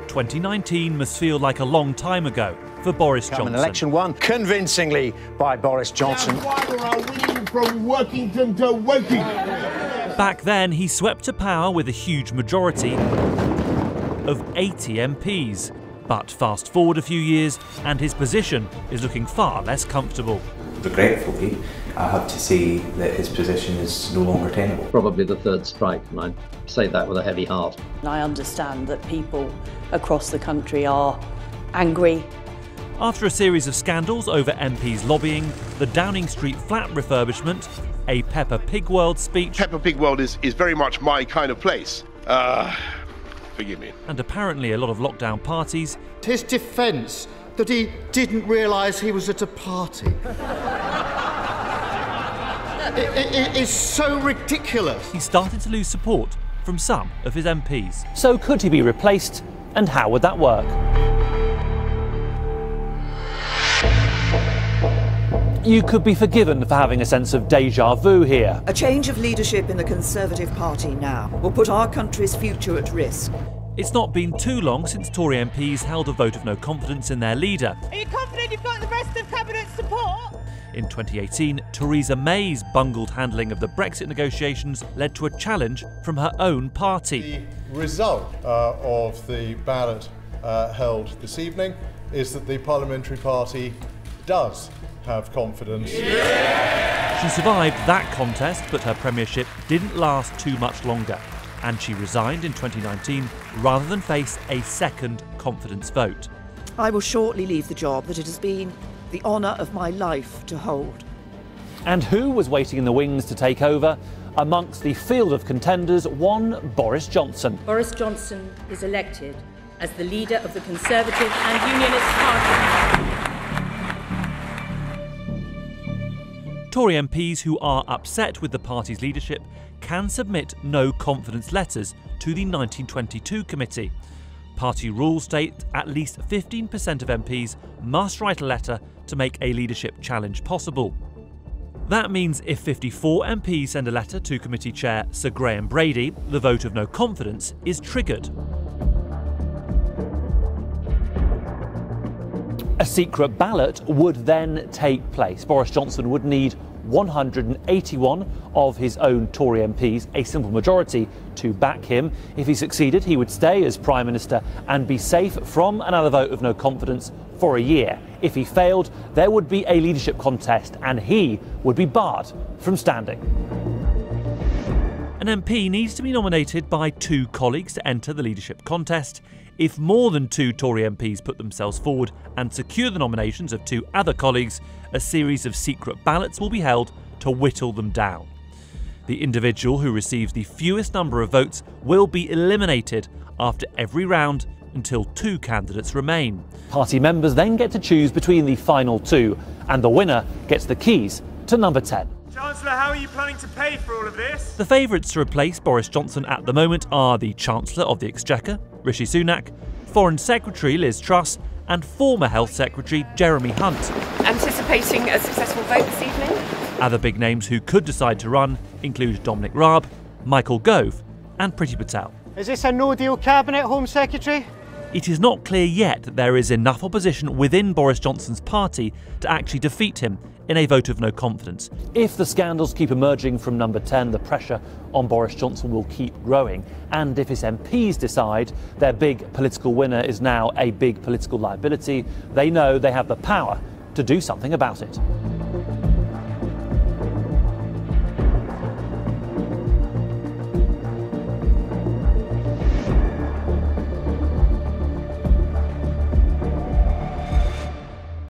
2019 must feel like a long time ago for Boris Johnson. An election won convincingly by Boris Johnson. Are winning from Workington to Woking. Back then, he swept to power with a huge majority of 80 MPs. But fast forward a few years, and his position is looking far less comfortable. Regretfully, I have to say that his position is no longer tenable. Probably the third strike, and I say that with a heavy heart. I understand that people across the country are angry. After a series of scandals over MPs lobbying, the Downing Street flat refurbishment, a Peppa Pig World speech... Peppa Pig World is very much my kind of place. Forgive me. And apparently a lot of lockdown parties... His defence that he didn't realise he was at a party. It is so ridiculous. He started to lose support from some of his MPs. So could he be replaced, and how would that work? You could be forgiven for having a sense of déjà vu here. A change of leadership in the Conservative Party now will put our country's future at risk. It's not been too long since Tory MPs held a vote of no confidence in their leader. Are you confident you've got the rest of Cabinet's support? In 2018, Theresa May's bungled handling of the Brexit negotiations led to a challenge from her own party. The result of the ballot held this evening is that the Parliamentary Party does have confidence. Yeah! She survived that contest, but her premiership didn't last too much longer, and she resigned in 2019 rather than face a second confidence vote. I will shortly leave the job that it has been the honour of my life to hold. And who was waiting in the wings to take over? Amongst the field of contenders, one Boris Johnson. Boris Johnson is elected as the leader of the Conservative and Unionist Party. Tory MPs who are upset with the party's leadership can submit no confidence letters to the 1922 committee. Party rules state at least 15% of MPs must write a letter to make a leadership challenge possible. That means if 54 MPs send a letter to committee chair Sir Graham Brady, the vote of no confidence is triggered. A secret ballot would then take place. Boris Johnson would need 181 of his own Tory MPs, a simple majority, to back him. If he succeeded, he would stay as Prime Minister and be safe from another vote of no confidence for a year. If he failed, there would be a leadership contest and he would be barred from standing. An MP needs to be nominated by 2 colleagues to enter the leadership contest. If more than 2 Tory MPs put themselves forward and secure the nominations of 2 other colleagues, a series of secret ballots will be held to whittle them down. The individual who receives the fewest number of votes will be eliminated after every round until 2 candidates remain. Party members then get to choose between the final 2, and the winner gets the keys to number 10. Chancellor, how are you planning to pay for all of this? The favourites to replace Boris Johnson at the moment are the Chancellor of the Exchequer, Rishi Sunak, Foreign Secretary Liz Truss, and former Health Secretary Jeremy Hunt. Anticipating a successful vote this evening? Other big names who could decide to run include Dominic Raab, Michael Gove, and Priti Patel. Is this a no-deal cabinet, Home Secretary? It is not clear yet that there is enough opposition within Boris Johnson's party to actually defeat him in a vote of no confidence. If the scandals keep emerging from number 10, the pressure on Boris Johnson will keep growing. And if his MPs decide their big political winner is now a big political liability, they know they have the power to do something about it.